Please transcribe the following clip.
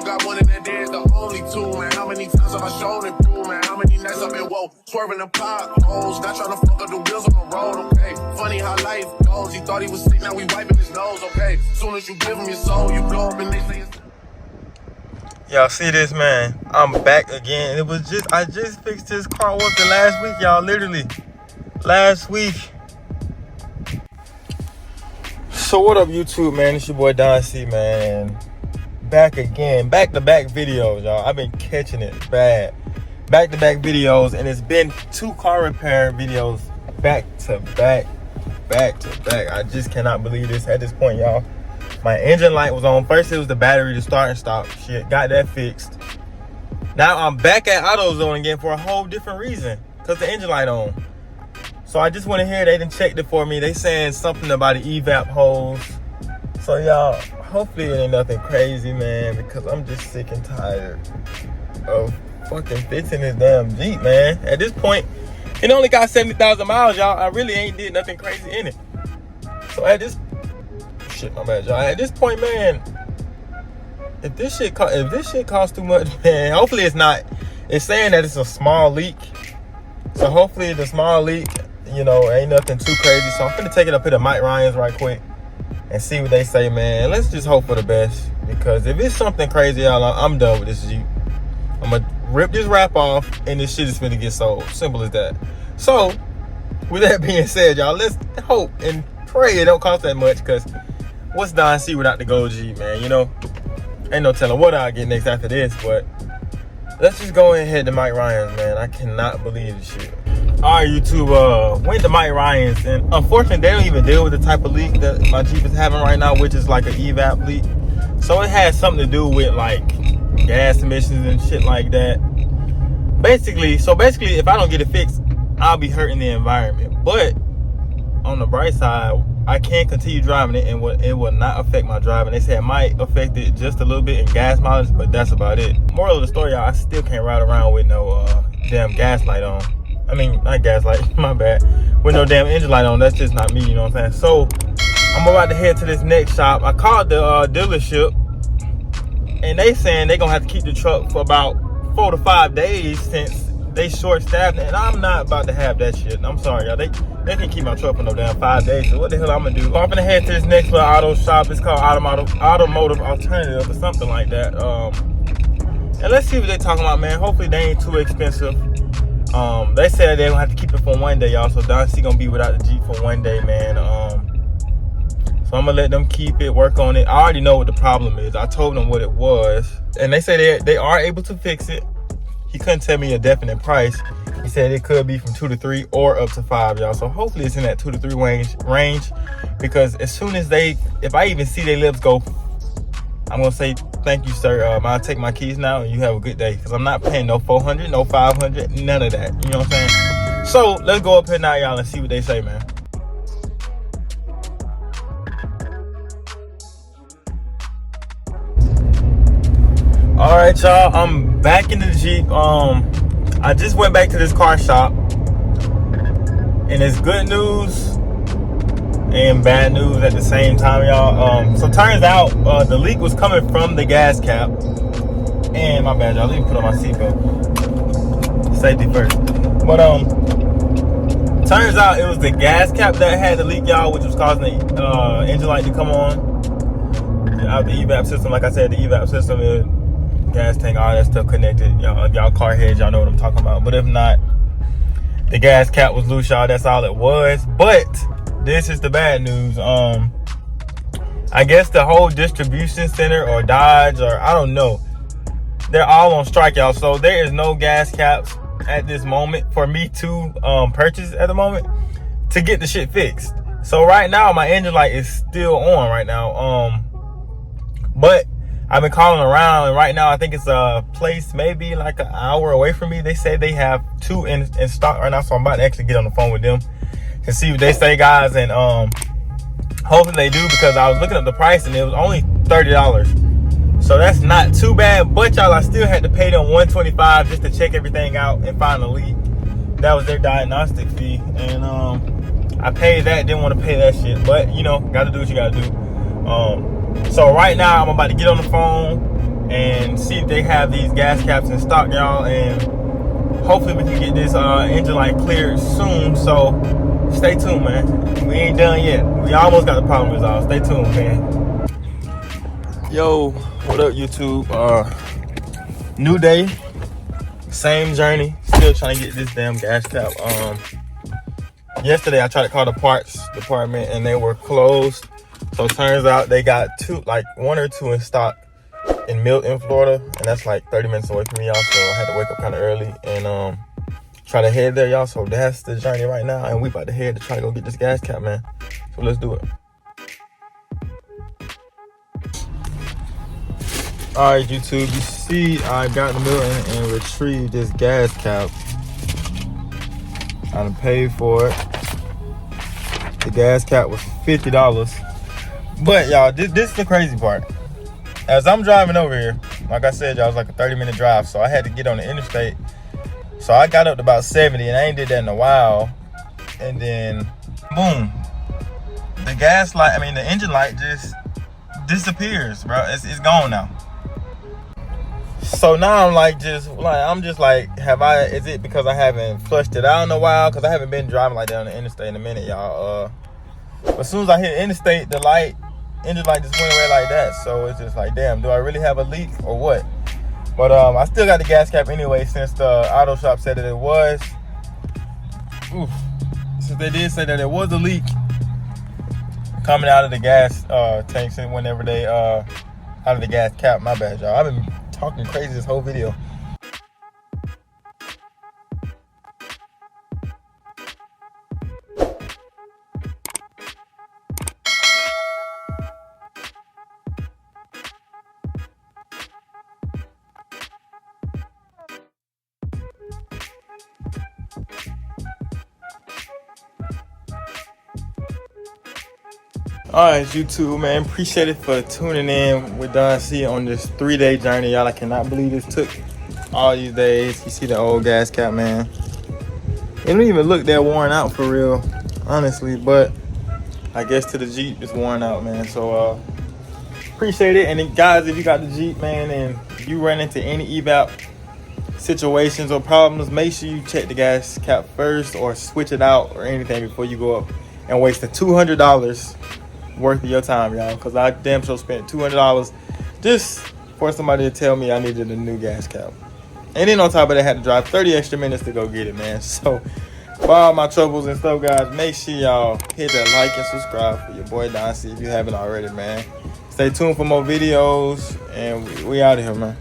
still got one in that day, the only two, man. How many times have I shown it through, man? How many nights I've been woke, swerving the potholes, not trying to fuck up the wheels on the road, okay? Funny how life goes. He thought he was sick, now we wiping his nose, okay? Soon as you give him your soul, you blow up and they say it's... Y'all see this, man? I'm back again. I just fixed this car. What the last week, y'all? Literally last week. So what up, YouTube, man? It's your boy Donnn, man. Back again, back-to-back videos, y'all. I've been catching it bad. Back-to-back videos, and it's been 2 car repair videos back-to-back. I just cannot believe this at this point, y'all. My engine light was on. First, it was the battery to start and stop. Shit, got that fixed. Now I'm back at Autozone again for a whole different reason, because the engine light on. So I just went in here. They done checked it for me. They saying something about the Evap hose. So y'all, hopefully it ain't nothing crazy, man, because I'm just sick and tired of fucking fixing this damn Jeep, man. At this point, it only got 70,000 miles, y'all. I really ain't did nothing crazy in it. So at this, shit, my bad, y'all. At this point, man, if this shit costs too much, man, hopefully it's not. It's saying that it's a small leak. So hopefully the small leak, you know, ain't nothing too crazy. So I'm finna take it up here to Mike Ryan's right quick and see what they say, man. Let's just hope for the best, because if it's something crazy, y'all, I'm done with this Jeep. I'm gonna rip this wrap off and this shit is finna get sold. Simple as that. So with that being said, y'all, let's hope and pray it don't cost that much, because what's Don C without the gold Jeep, man? You know, ain't no telling what I'll get next after this, but let's just go ahead to Mike Ryan's, man. I cannot believe this shit. All right, YouTube, went to Mike Ryan's, and unfortunately, they don't even deal with the type of leak that my Jeep is having right now, which is like an Evap leak. So it has something to do with like gas emissions and shit like that. Basically, if I don't get it fixed, I'll be hurting the environment. But on the bright side, I can continue driving it, and it will not affect my driving. They said it might affect it just a little bit in gas mileage, but that's about it. Moral of the story, y'all, I still can't ride around with no damn gas light on. I mean, not gas light, my bad. With no damn engine light on, that's just not me, you know what I'm saying? So, I'm about to head to this next shop. I called the dealership, and they saying they gonna have to keep the truck for about 4 to 5 days since they short-staffed, and I'm not about to have that shit. I'm sorry, y'all. They can keep my truck for no damn 5 days, so what the hell I'm gonna do? So I'm gonna head to this next little auto shop. It's called Automotive Alternative or something like that. And let's see what they talking about, man. Hopefully they ain't too expensive. They said they don't have to keep it for 1 day, y'all. So Don C gonna be without the Jeep for 1 day, man. So I'm gonna let them keep it, work on it. I already know what the problem is. I told them what it was, and they say they are able to fix it. He couldn't tell me a definite price. He said it could be from 2 to 3 or up to 5, y'all. So hopefully it's in that 2 to 3 range, because as soon as if I even see their lips go, I'm gonna say, thank you, sir. I'll take my keys now, and you have a good day. Because I'm not paying no 400, no 500, none of that. You know what I'm saying? So let's go up here now, y'all, and see what they say, man. All right, y'all. I'm back in the Jeep. I just went back to this car shop, and it's good news and bad news at the same time, y'all. So turns out the leak was coming from the gas cap. And my bad, y'all. Let me put on my seatbelt. Safety first. But turns out it was the gas cap that had the leak, y'all, which was causing the engine light to come on. Out the Evap system, like I said, the Evap system is gas tank, all that stuff connected. Y'all, if y'all car heads, y'all know what I'm talking about. But if not, the gas cap was loose, y'all. That's all it was. But this is the bad news. I guess the whole distribution center or Dodge, or I don't know, they're all on strike, y'all. So there is no gas caps at this moment for me to purchase at the moment to get the shit fixed. So right now my engine light is still on right now. But I've been calling around, and right now I think it's a place maybe like an hour away from me. They say they have 2 in stock right now, so I'm about to actually get on the phone with them and see what they say, guys. And hopefully they do, because I was looking up the price and it was only $30. So that's not too bad. But y'all, I still had to pay them $125 just to check everything out and find a leak. That was their diagnostic fee, and I paid that. Didn't want to pay that shit, but you know, gotta do what you gotta do. So right now I'm about to get on the phone and see if they have these gas caps in stock, y'all. And hopefully we can get this engine light cleared soon. So stay tuned, man. We ain't done yet. We almost got the problem resolved. Stay tuned, man. Yo, what up, YouTube? New day, same journey. Still trying to get this damn gas cap. Yesterday I tried to call the parts department and they were closed. So it turns out they got one or two in stock in Milton, Florida, and that's like 30 minutes away from me, y'all. So I had to wake up kind of early and try to head there, y'all. So that's the journey right now, and we about to head to try to go get this gas cap, man. So let's do it. All right, YouTube, you see I got in the Milton and retrieved this gas cap. I done paid for it. The gas cap was $50. But y'all, this is the crazy part. As I'm driving over here, like I said, y'all, it was like a 30-minute drive, so I had to get on the interstate. So I got up to about 70, and I ain't did that in a while. And then, boom, the engine light just disappears, bro. It's gone now. So now I'm just like, is it because I haven't flushed it out in a while? Because I haven't been driving like that on the interstate in a minute, y'all. But as soon as I hit interstate, the engine light just went away like that. So it's just like, damn, do I really have a leak or what? But I still got the gas cap anyway, since the auto shop said that it was. Oof. Since they did say that it was a leak coming out of the gas tanks, and whenever they out of the gas cap, my bad, y'all. I've been talking crazy this whole video. All right, YouTube, man, appreciate it for tuning in with Donnn on this 3-day journey, y'all. I cannot believe this took all these days. You see the old gas cap, man. It don't even look that worn out for real, honestly, but I guess to the Jeep it's worn out, man. So appreciate it. And then, guys, if you got the Jeep, man, and you run into any Evap situations or problems, make sure you check the gas cap first or switch it out or anything before you go up and waste the $200 worth of your time, y'all, because I damn sure spent $200 just for somebody to tell me I needed a new gas cap. And then on top of that, I had to drive 30 extra minutes to go get it, man. So for all my troubles and stuff, guys, make sure y'all hit that like and subscribe for your boy Donnn if you haven't already, man. Stay tuned for more videos, and we out of here, man.